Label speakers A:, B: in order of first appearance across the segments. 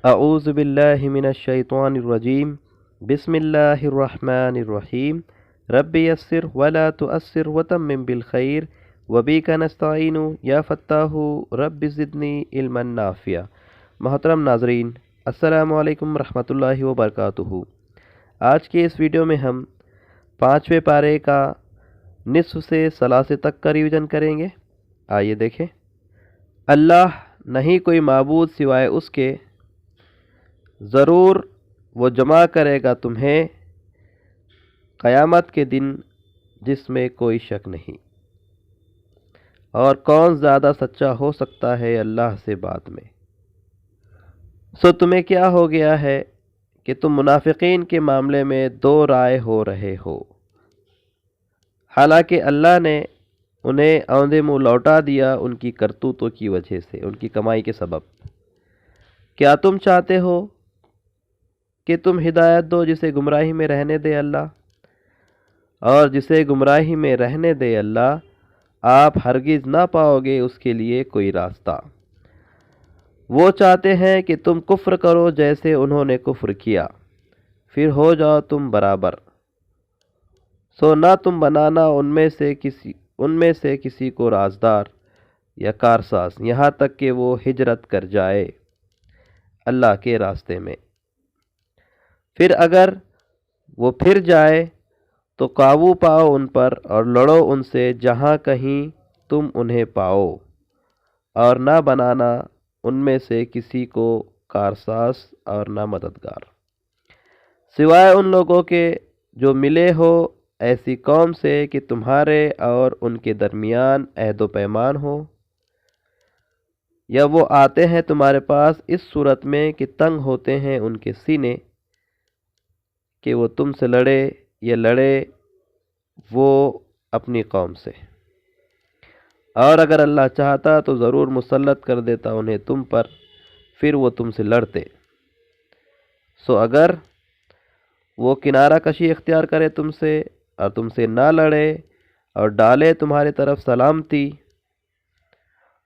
A: اعوذ باللہ من الشیطان الرجیم بسم اللہ الرحمن الرحیم رب یسر ولا تؤثر وتمم بالخیر وبک نستعین یا فتاح رب زدنی علما نافعا۔ محترم ناظرین، السلام علیکم ورحمۃ اللہ وبرکاتہ۔ آج کے اس ویڈیو میں ہم 5ویں پارے کا نصف سے ثلاثے تک کا ریویژن کریں گے۔ آئیے دیکھیں۔ اللہ نہیں کوئی معبود سوائے اس کے، ضرور وہ جمع کرے گا تمہیں قیامت کے دن جس میں کوئی شک نہیں، اور کون زیادہ سچا ہو سکتا ہے اللہ سے بات میں۔ سو تمہیں کیا ہو گیا ہے کہ تم منافقین کے معاملے میں دو رائے ہو رہے ہو، حالانکہ اللہ نے انہیں اوندے منہ لوٹا دیا ان کی کرتوتوں کی وجہ سے، ان کی کمائی کے سبب۔ کیا تم چاہتے ہو کہ تم ہدایت دو جسے گمراہی میں رہنے دے اللہ، اور جسے گمراہی میں رہنے دے اللہ، آپ ہرگز نہ پاؤ گے اس کے لیے کوئی راستہ۔ وہ چاہتے ہیں کہ تم کفر کرو جیسے انہوں نے کفر کیا، پھر ہو جاؤ تم برابر۔ سو نہ تم بنانا ان میں سے کسی کو رازدار یا کارساز، یہاں تک کہ وہ ہجرت کر جائے اللہ کے راستے میں۔ پھر اگر وہ پھر جائے تو قابو پاؤ ان پر اور لڑو ان سے جہاں کہیں تم انہیں پاؤ، اور نہ بنانا ان میں سے کسی کو کارساز اور نہ مددگار، سوائے ان لوگوں کے جو ملے ہو ایسی قوم سے کہ تمہارے اور ان کے درمیان عہد و پیمان ہو، یا وہ آتے ہیں تمہارے پاس اس صورت میں کہ تنگ ہوتے ہیں ان کے سینے کہ وہ تم سے لڑے یا لڑے وہ اپنی قوم سے، اور اگر اللہ چاہتا تو ضرور مسلط کر دیتا انہیں تم پر، پھر وہ تم سے لڑتے۔ سو اگر وہ کنارہ کشی اختیار کرے تم سے اور تم سے نہ لڑے اور ڈالے تمہاری طرف سلامتی،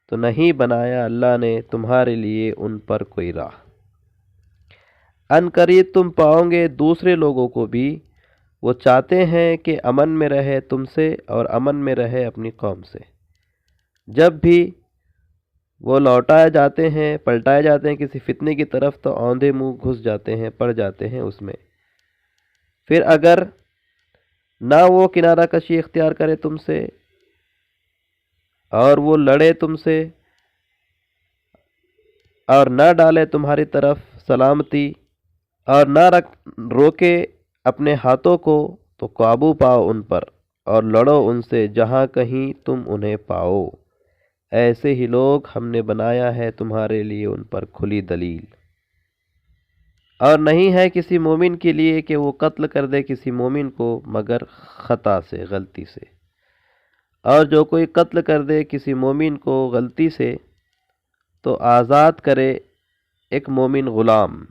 A: تو نہیں بنایا اللہ نے تمہارے لیے ان پر کوئی راہ۔ ان قریب تم پاؤ گے دوسرے لوگوں کو بھی، وہ چاہتے ہیں کہ امن میں رہے تم سے اور امن میں رہے اپنی قوم سے۔ جب بھی وہ لوٹائے جاتے ہیں، پلٹائے جاتے ہیں کسی فتنے کی طرف، تو اوندے منہ گھس جاتے ہیں، پڑ جاتے ہیں اس میں۔ پھر اگر نہ وہ کنارہ کشی اختیار کرے تم سے اور وہ لڑے تم سے اور نہ ڈالے تمہاری طرف سلامتی اور نہ روکے اپنے ہاتھوں کو، تو قابو پاؤ ان پر اور لڑو ان سے جہاں کہیں تم انہیں پاؤ۔ ایسے ہی لوگ ہم نے بنایا ہے تمہارے لیے ان پر کھلی دلیل۔ اور نہیں ہے کسی مومن کے لیے کہ وہ قتل کر دے کسی مومن کو مگر خطا سے، غلطی سے، اور جو کوئی قتل کر دے کسی مومن کو غلطی سے تو آزاد کرے ایک مومن غلام،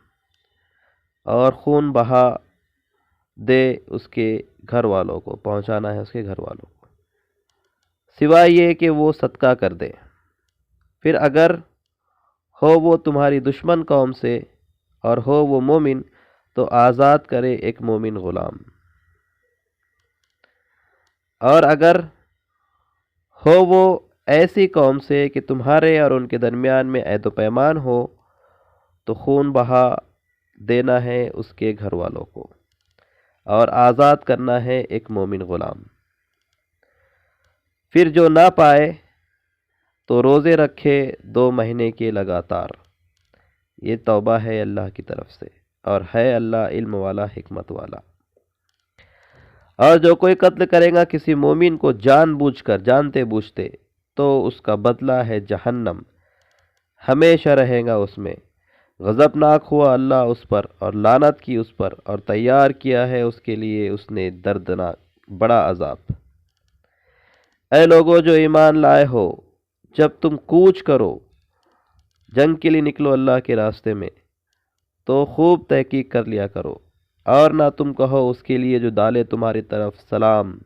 A: اور خون بہا دے اس کے گھر والوں کو، پہنچانا ہے اس کے گھر والوں کو، سوائے یہ کہ وہ صدقہ کر دے۔ پھر اگر ہو وہ تمہاری دشمن قوم سے اور ہو وہ مومن، تو آزاد کرے ایک مومن غلام۔ اور اگر ہو وہ ایسی قوم سے کہ تمہارے اور ان کے درمیان میں عہد و پیمان ہو، تو خون بہا دینا ہے اس کے گھر والوں کو، اور آزاد کرنا ہے ایک مومن غلام۔ پھر جو نہ پائے تو روزے رکھے 2 مہینے کے لگاتار۔ یہ توبہ ہے اللہ کی طرف سے، اور ہے اللہ علم والا، حکمت والا۔ اور جو کوئی قتل کرے گا کسی مومن کو جان بوجھ کر، جانتے بوجھتے، تو اس کا بدلہ ہے جہنم، ہمیشہ رہے گا اس میں۔ غضبناک ہوا اللہ اس پر اور لعنت کی اس پر، اور تیار کیا ہے اس کے لیے اس نے دردناک بڑا عذاب۔ اے لوگو جو ایمان لائے ہو، جب تم کوچ کرو، جنگ کے لیے نکلو اللہ کے راستے میں، تو خوب تحقیق کر لیا کرو، اور نہ تم کہو اس کے لیے جو ڈالے تمہاری طرف سلام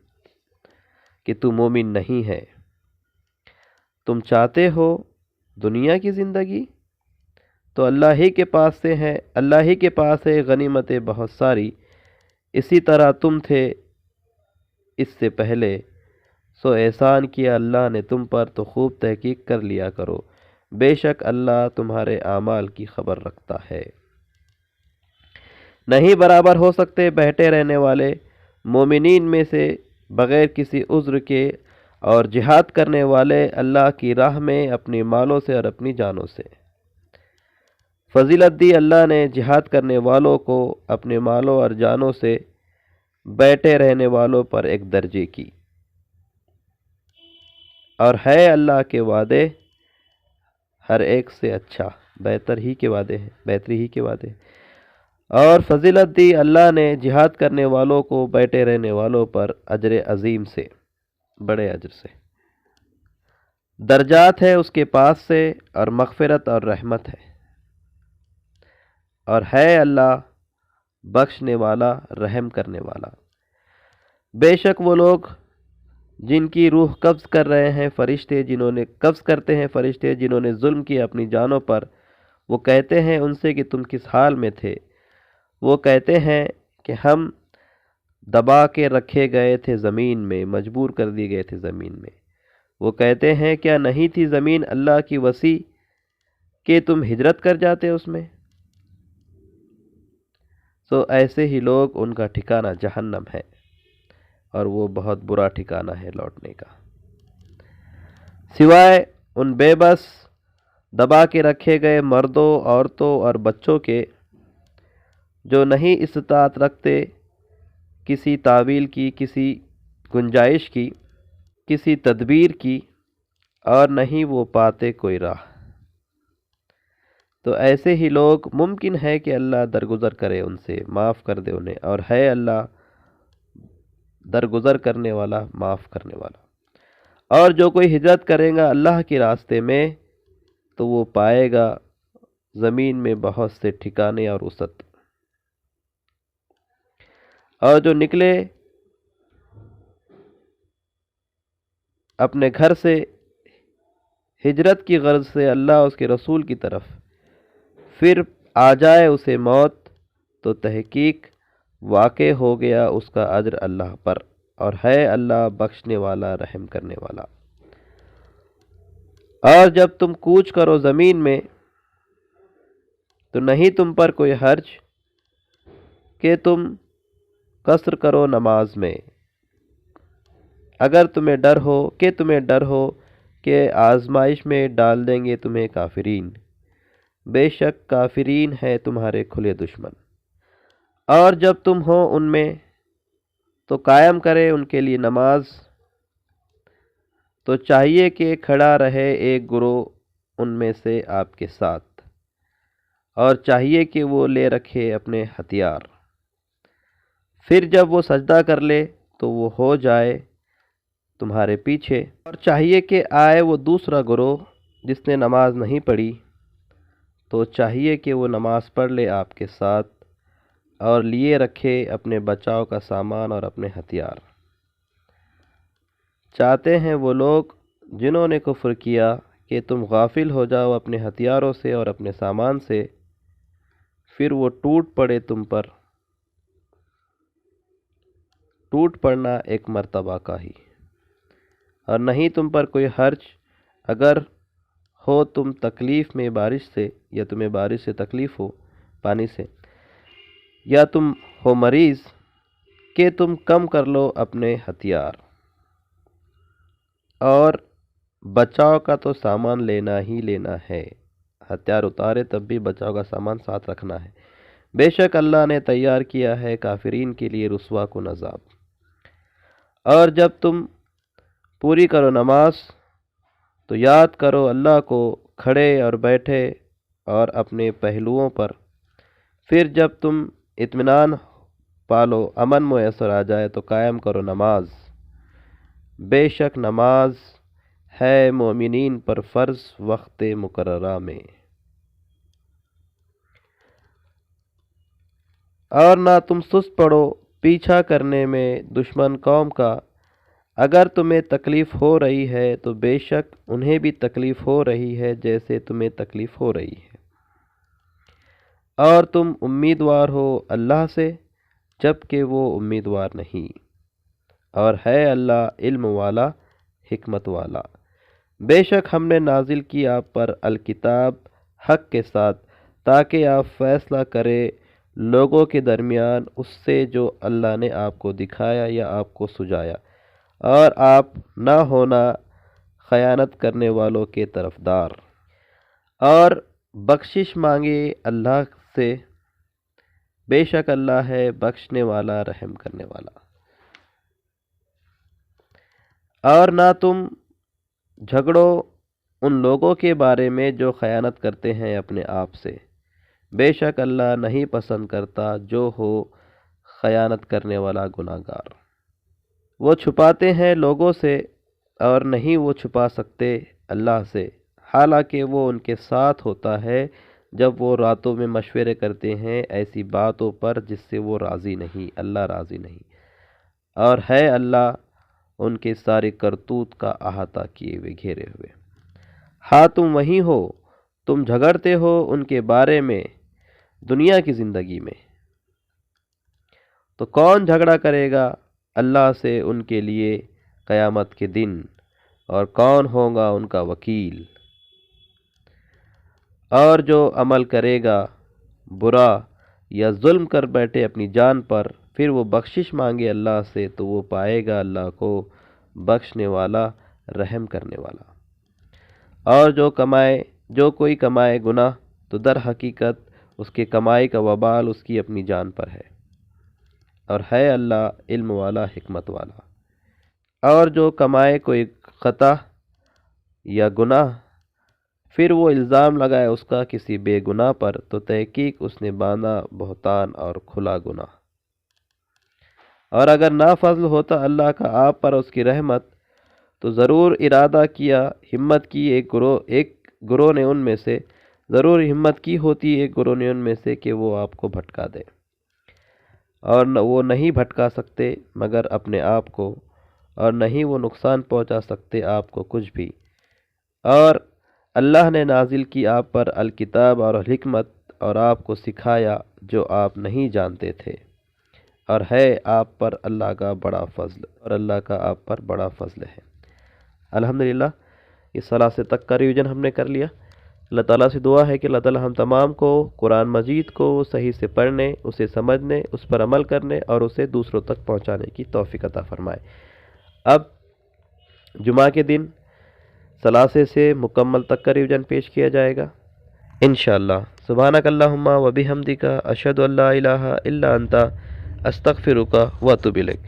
A: کہ تو مومن نہیں ہے۔ تم چاہتے ہو دنیا کی زندگی تو اللہ ہی کے پاس سے ہے، اللہ ہی کے پاس ہے غنیمتیں بہت ساری، اسی طرح تم تھے اس سے پہلے، سو احسان کیا اللہ نے تم پر تو خوب تحقیق کر لیا کرو، بے شک اللہ تمہارے اعمال کی خبر رکھتا ہے۔ نہیں برابر ہو سکتے بیٹھے رہنے والے مومنین میں سے بغیر کسی عذر کے اور جہاد کرنے والے اللہ کی راہ میں اپنی مالوں سے اور اپنی جانوں سے۔ فضیلت دی اللہ نے جہاد کرنے والوں کو اپنے مالوں اور جانوں سے بیٹھے رہنے والوں پر ایک درجے کی، اور ہے اللہ کے وعدے ہر ایک سے اچھا، بہتری ہی کے وعدے ہیں۔ اور فضیلت دی اللہ نے جہاد کرنے والوں کو بیٹھے رہنے والوں پر اجر عظیم سے، بڑے اجر سے، درجات ہے اس کے پاس سے، اور مغفرت اور رحمت ہے، اور ہے اللہ بخشنے والا رحم کرنے والا۔ بے شک وہ لوگ جن کی روح قبض کر رہے ہیں فرشتے، قبض کرتے ہیں فرشتے جنہوں نے ظلم کیا اپنی جانوں پر، وہ کہتے ہیں ان سے کہ تم کس حال میں تھے؟ وہ کہتے ہیں کہ ہم دبا کے رکھے گئے تھے زمین میں، مجبور کر دیے گئے تھے زمین میں۔ وہ کہتے ہیں کیا نہیں تھی زمین اللہ کی وسیع کہ تم ہجرت کر جاتے اس میں؟ سو ایسے ہی لوگ، ان کا ٹھکانہ جہنم ہے، اور وہ بہت برا ٹھکانہ ہے لوٹنے کا، سوائے ان بے بس دبا کے رکھے گئے مردوں، عورتوں اور بچوں کے جو نہیں استطاعت رکھتے کسی تعویل کی، کسی گنجائش کی، کسی تدبیر کی، اور نہیں وہ پاتے کوئی راہ۔ تو ایسے ہی لوگ ممکن ہے کہ اللہ درگزر کرے ان سے، معاف کر دے انہیں، اور ہے اللہ درگزر کرنے والا، معاف کرنے والا۔ اور جو کوئی ہجرت کرے گا اللہ کے راستے میں تو وہ پائے گا زمین میں بہت سے ٹھکانے اور وسعت۔ اور جو نکلے اپنے گھر سے ہجرت کی غرض سے اللہ اس کے رسول کی طرف، پھر آ جائے اسے موت، تو تحقیق واقع ہو گیا اس کا اجر اللہ پر، اور ہے اللہ بخشنے والا رحم کرنے والا۔ اور جب تم کوچ کرو زمین میں تو نہیں تم پر کوئی حرج کہ تم قصر کرو نماز میں، اگر تمہیں ڈر ہو کہ آزمائش میں ڈال دیں گے تمہیں کافرین، بے شک کافرین ہے تمہارے کھلے دشمن۔ اور جب تم ہو ان میں تو قائم کرے ان کے لیے نماز، تو چاہیے کہ کھڑا رہے ایک گروہ ان میں سے آپ کے ساتھ، اور چاہیے کہ وہ لے رکھے اپنے ہتھیار، پھر جب وہ سجدہ کر لے تو وہ ہو جائے تمہارے پیچھے، اور چاہیے کہ آئے وہ دوسرا گروہ جس نے نماز نہیں پڑھی، تو چاہیے کہ وہ نماز پڑھ لے آپ کے ساتھ، اور لیے رکھے اپنے بچاؤ کا سامان اور اپنے ہتھیار۔ چاہتے ہیں وہ لوگ جنہوں نے کفر کیا کہ تم غافل ہو جاؤ اپنے ہتھیاروں سے اور اپنے سامان سے، پھر وہ ٹوٹ پڑے تم پر، ٹوٹ پڑنا ایک مرتبہ کا ہی، اور نہیں تم پر کوئی حرج اگر ہو تم تکلیف میں بارش سے، یا تمہیں بارش سے تکلیف ہو، پانی سے، یا تم ہو مریض کہ تم کم کر لو اپنے ہتھیار۔ اور بچاؤ کا تو سامان لینا ہی لینا ہے، ہتھیار اتارے تب بھی بچاؤ کا سامان ساتھ رکھنا ہے، بے شک اللہ نے تیار کیا ہے کافرین کے لیے رسوا کن عذاب۔ اور جب تم پوری کرو نماز تو یاد کرو اللہ کو کھڑے اور بیٹھے اور اپنے پہلوؤں پر، پھر جب تم اطمینان پالو، امن میسر آ جائے تو قائم کرو نماز، بے شک نماز ہے مومنین پر فرض وقت مقررہ میں۔ اور نہ تم سست پڑو پیچھا کرنے میں دشمن قوم کا، اگر تمہیں تکلیف ہو رہی ہے تو بے شک انہیں بھی تکلیف ہو رہی ہے جیسے تمہیں تکلیف ہو رہی ہے، اور تم امیدوار ہو اللہ سے جب کہ وہ امیدوار نہیں، اور ہے اللہ علم والا حکمت والا۔ بے شک ہم نے نازل کی آپ پر الکتاب حق کے ساتھ تاکہ آپ فیصلہ کرے لوگوں کے درمیان اس سے جو اللہ نے آپ کو دکھایا یا آپ کو سجایا، اور آپ نہ ہونا خیانت کرنے والوں کے طرفدار، اور بخشش مانگے اللہ سے، بے شک اللہ ہے بخشنے والا رحم کرنے والا۔ اور نہ تم جھگڑو ان لوگوں کے بارے میں جو خیانت کرتے ہیں اپنے آپ سے، بے شک اللہ نہیں پسند کرتا جو ہو خیانت کرنے والا گناہ گار۔ وہ چھپاتے ہیں لوگوں سے اور نہیں وہ چھپا سکتے اللہ سے، حالانکہ وہ ان کے ساتھ ہوتا ہے جب وہ راتوں میں مشورے کرتے ہیں ایسی باتوں پر جس سے وہ راضی نہیں، اللہ راضی نہیں، اور ہے اللہ ان کے سارے کرتوت کا احاطہ کیے ہوئے گھیرے ہوئے۔ ہاں تم وہیں ہو، تم جھگڑتے ہو ان کے بارے میں دنیا کی زندگی میں، تو کون جھگڑا کرے گا اللہ سے ان کے لیے قیامت کے دن، اور کون ہوگا ان کا وکیل؟ اور جو عمل کرے گا برا یا ظلم کر بیٹھے اپنی جان پر، پھر وہ بخشش مانگے اللہ سے، تو وہ پائے گا اللہ کو بخشنے والا رحم کرنے والا۔ اور جو کوئی کمائے گناہ، تو در حقیقت اس کے کمائی کا وبال اس کی اپنی جان پر ہے، اور ہے اللہ علم والا حکمت والا۔ اور جو کمائے کوئی خطا یا گناہ، پھر وہ الزام لگائے اس کا کسی بے گناہ پر، تو تحقیق اس نے باندھا بہتان اور کھلا گناہ۔ اور اگر نافضل ہوتا اللہ کا آپ پر اس کی رحمت، تو ضرور ارادہ کیا، ہمت کی ایک گروہ نے ان میں سے، ضرور ہمت کی ہوتی ایک گروہ نے ان میں سے کہ وہ آپ کو بھٹکا دے، اور وہ نہیں بھٹکا سکتے مگر اپنے آپ کو، اور نہیں وہ نقصان پہنچا سکتے آپ کو کچھ بھی۔ اور اللہ نے نازل کی آپ پر الکتاب اور حکمت، اور آپ کو سکھایا جو آپ نہیں جانتے تھے، اور ہے آپ پر اللہ کا بڑا فضل، اور اللہ کا آپ پر بڑا فضل ہے۔ الحمدللہ اس ثلاثے تک کا ریویژن ہم نے کر لیا۔ اللہ تعالیٰ سے دعا ہے کہ اللہ تعالیٰ ہم تمام کو قرآن مجید کو صحیح سے پڑھنے، اسے سمجھنے، اس پر عمل کرنے اور اسے دوسروں تک پہنچانے کی توفیق عطا فرمائے۔ اب جمعہ کے دن ثلاثے سے مکمل تک کا ریویژن پیش کیا جائے گا انشاءاللہ۔ سبحانک اللہم و بحمدک، اشہد ان لا الہ الا انت، استغفرک و اتوب الیک۔